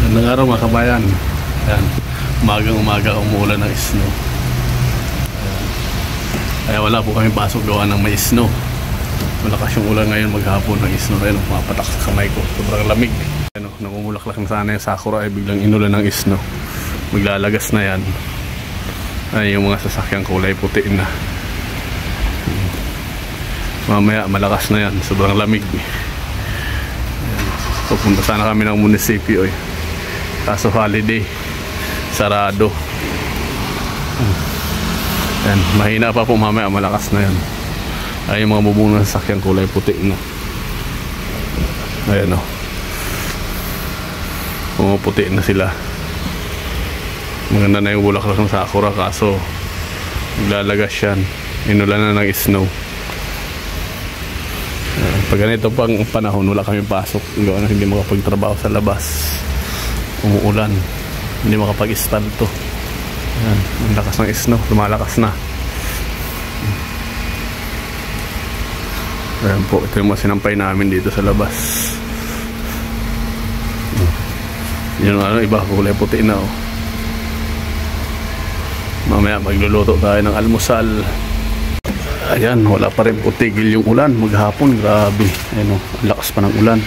Magandang araw mga kabayan. Ayan, umaga umuulan ng snow. Ayan. Kaya wala po kami pasok gawa ng may snow. Malakas yung ulan ngayon maghapon ng snow. Ayan, pumapatak sa kamay ko. Sobrang lamig. Ayan, namumulaklak na sana yung sakura ay biglang inulan ng snow. Maglalagas na yan. Ayan yung mga sasakyang kulay puti na. Mamaya malakas na yan. Sobrang lamig. Pupunta sana kami ng munisipyo kaso holiday, sarado. Yan, mahina pa po, mamaya malakas na yan. Ay yung mga bubong ng sasakyang kulay puti na. Ayan o, pumuputi na sila. Maganda na yung bulaklak ng sakura kaso naglalagas yan, inulan na ng snow. Pag ganito pang panahon wala kami pasok, gawa na hindi makapagtrabaho sa labas, umuulan, hindi makapag-espalto. Ayan, ang lakas ng snow, lumalakas na. Ayan po, ito yung mga sinampay namin dito sa labas. Yun ano, iba kulay puti na oh. Mamaya magluluto tayo ng almusal. Ayan, wala pa rin po tigil yung ulan. Maghapon, grabe. Ayan o, lakas pa ng ulan.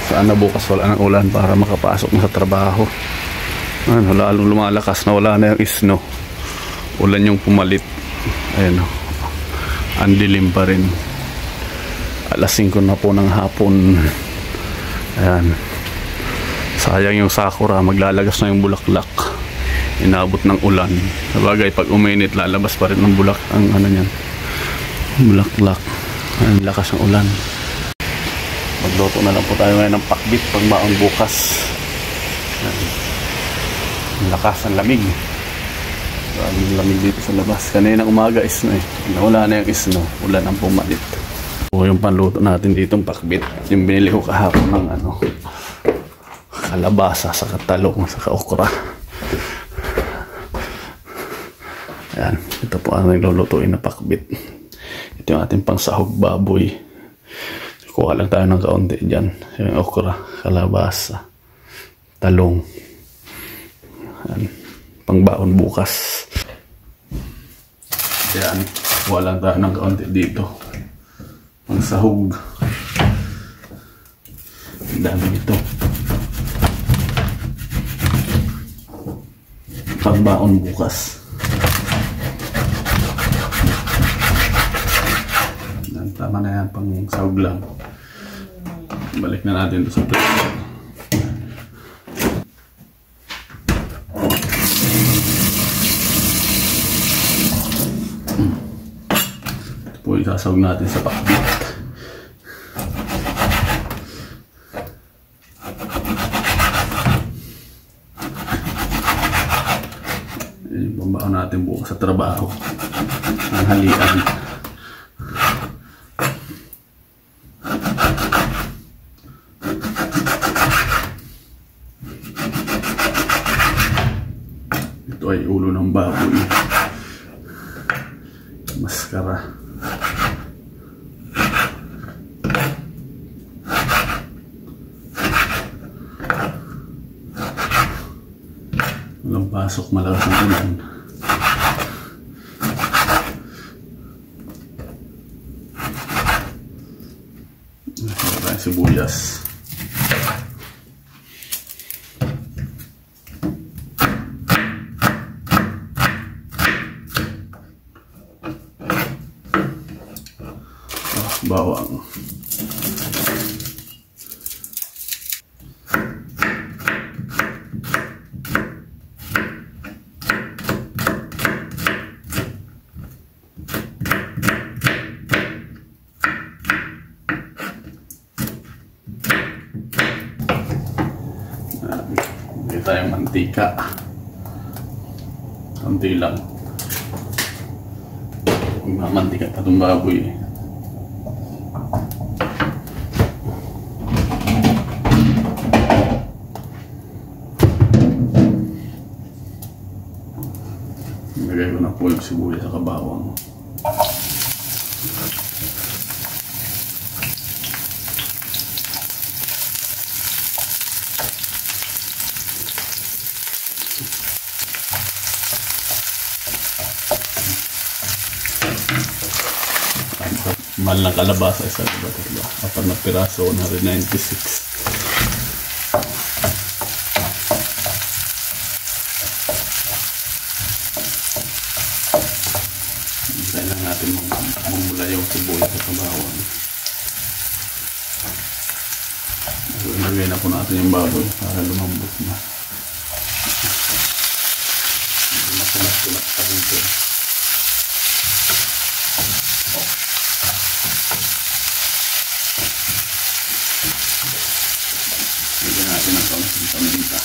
Sana bukas wala ng ulan para makapasok na sa trabaho. Ayan, lalong lumalakas na wala na yung snow. Ulan yung pumalit. Ayan o, ang dilim pa rin. Alas 5 na po ng hapon. Ayan, sayang yung sakura, maglalagas na yung bulaklak. Inabot ng ulan. Sabagay pag uminit lalabas pa rin ng bulak ang ano niyan, bulaklak. Ang lakas ng ulan. Magluto na lang po tayo ngayon ng pakbit pag maon bukas. Ang lakas ng lamig. Ang lamig dito sa labas. Kanina umaga snow nawala na yung snow, ulan ang pumalit. O yung panluto natin ditong pakbit, yung binili ko kahapon ng ano, kalabasa sa talong sa okra. Ayan, ito po ang naglulutuin na pakbit. Ito yung ating pangsahog baboy. Kuha lang tayo ng kaunti dyan. Yung okra, kalabasa, talong. Ayan, pangbaon bukas. Ayan, kuha lang tayo ng kaunti dito. Pangsahog. Ang dami ito. Pangbaon bukas. Tama na yan, pang sahog lang. Balik na natin ito sa plate. Ito po isasahog natin sa pakbit. Yung pambaon natin bukas sa trabaho. Ang halian. Ito ay ulo ng baboy. Maskara. Walang pasok, malakas ang ulan. Wala tayong sibuyas. Bawang. Hindi tayong mantika. Kunti lang. Magmamantika pa itong baboy. Lagay ko na po yung sibuyas sa kabawang. Mahal ng kalabasa isa, diba? Apat na piraso, 196. Hintayin lang natin mamula yung sibuyas sa bawang. So, ilagay na po natin yung baboy para lumambot na. Hindi makunat-kunat pa dito. Lagyan natin ang kaunting paminta.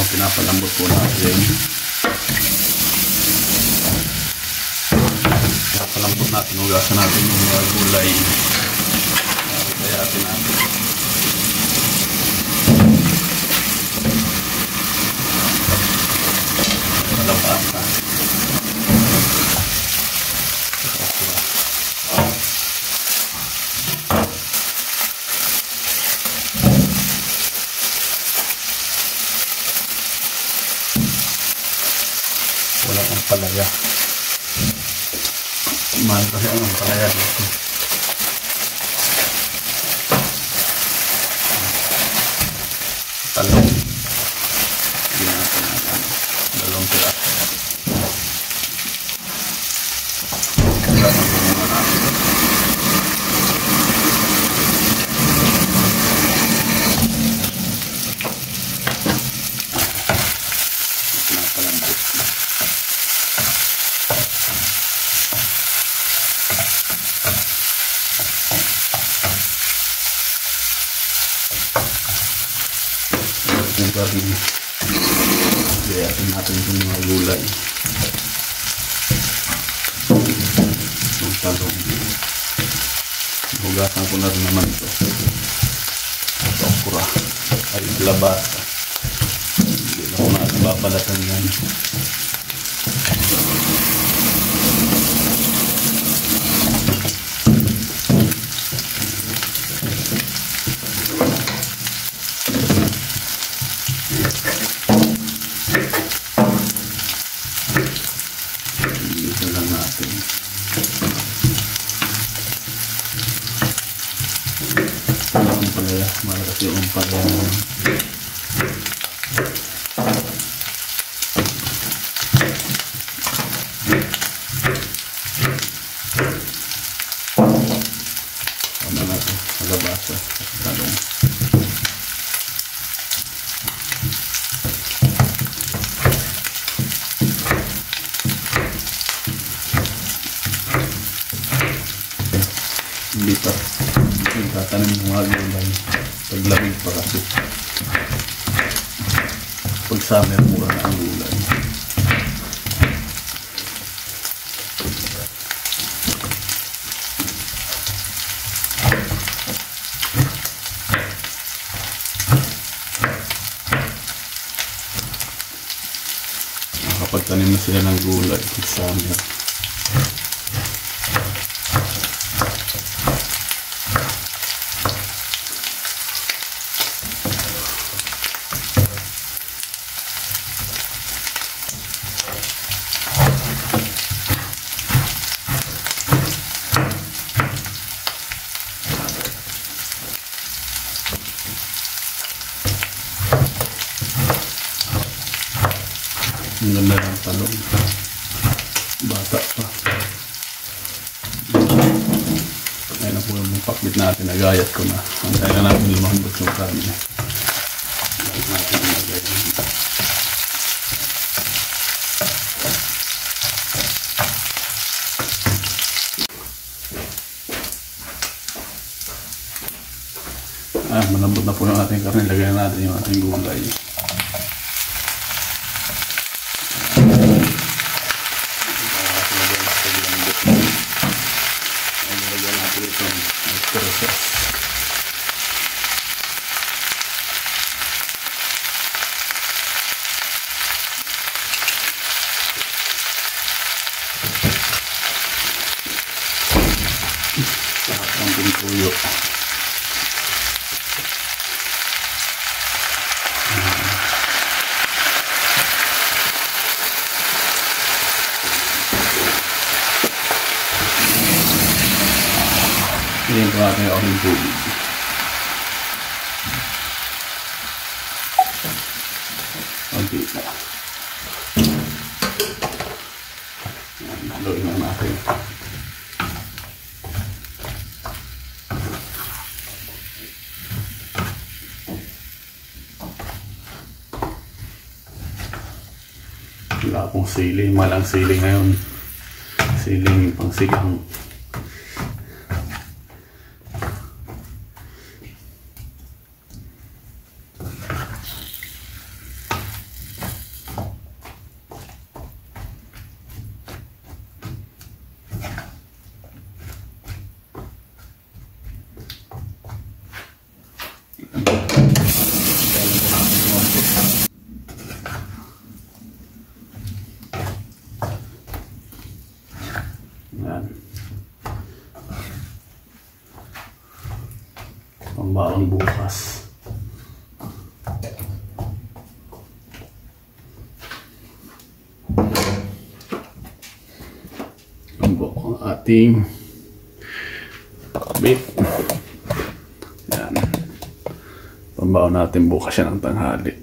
Pinapalambot po natin. Pinapalambot natin, hugasan natin yung mga gulay. Kayatin natin. Kalabasa. Wala kang palaya. Mahal kasi ang palaya dito. Talong. Ginagawa natin. Dalawang piraso. Wala kang gumawa natin. Pinapalambot na. Yung gabi, gayatin natin yung mga gulay. Yung talong. Hugasan ko na rin naman ito. Okra. Ay, labasa. Hindi na ko natin babalatan yan. Dito lang natin. Ang palaya, malakas yung palaya. Tama natin, kalabasa at talong. Hindi pa tatanim ng mga gulay paglamig pa kasi pag summer mura na ang gulay. Nakapagtanim na sila ng gulay pag summer. Ang ganda ng talong. Bata pa. Ayan na po yung pakbit natin. Nagayat ko na. Antay na natin lumambot yung karne. Gayat natin yung nagayat. Malambot na po yung ating karne. Lagyan natin yung ating gulay. tuyo. Yan po natin ako ng tubig. Okay na. Haluin na natin. Wala akong sili. Malang sili ngayon. Siling pang sigang. Yan. Pambaon bukas. Tumbok ang ating pakbit. Yan. Pambaon natin bukas yan ng tanghali.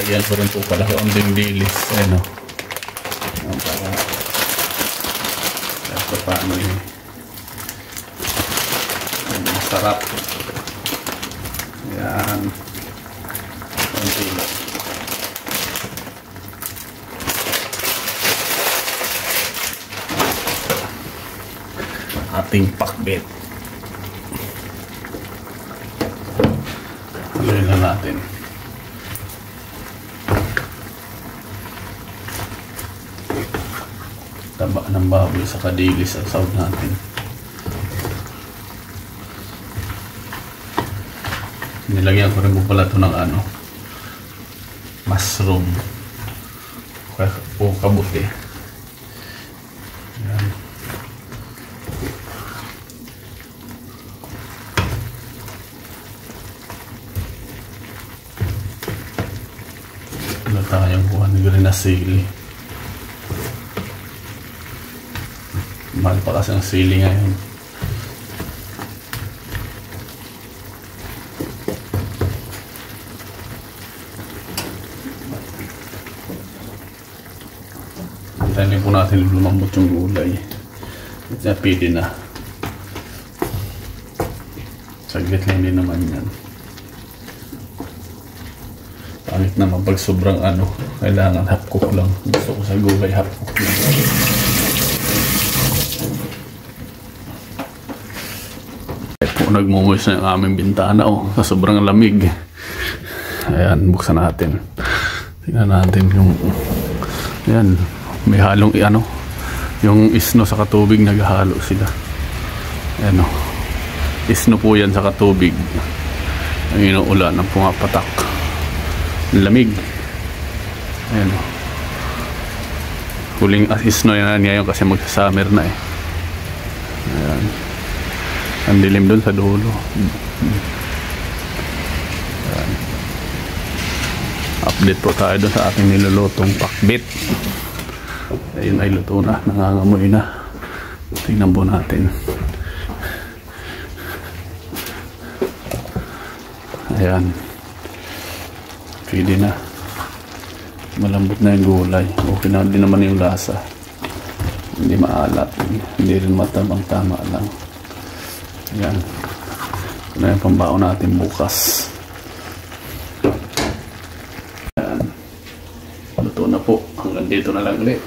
Lagyan ko rin po pala ang dilis. Ano? Para paano yun. Masarap. Yan. Konti lang. Ating pakbet. Haluin na natin. Taba ng baboy sa kadilis ang sahog natin. Nilagyan ko rin po pala ito ng ano, mushroom o kabuti. Yan. Wala tayong kuha ng rin na sili. Mahal pa kasi ang sili ngayon. Hintayin po natin lumambot yung gulay. At pwede na. Saglit lang din naman yan. Pangit naman pag sobrang ano, kailangan half cook lang. Gusto ko sa gulay half cook lang. Nagmumuis na yung aming bintana sa sobrang lamig. Ayan, buksan natin. Tingnan natin yung ayan, may halong ano, yung isno sa katubig, naghahalo sila. Ayan o, isno po yan sa katubig. Ang inuulan ng pumapatak. Lamig. Ayan o, huling isno yan ngayon kasi magsa-summer na eh. Ayan. Ang dilim doon sa dulo. Ayan. Update po tayo doon sa ating nilulutong pakbit. Ayun ay luto na. Nangangamoy na. Tingnan po natin. Ayan. Pwede na. Malambot na yung gulay. Okay na din naman yung lasa. Hindi maalat. Hindi rin matabang, tama lang. Ayan. Ito na yung pambaon natin bukas. Ayan. Luto na po. Hanggang dito na lang ulit.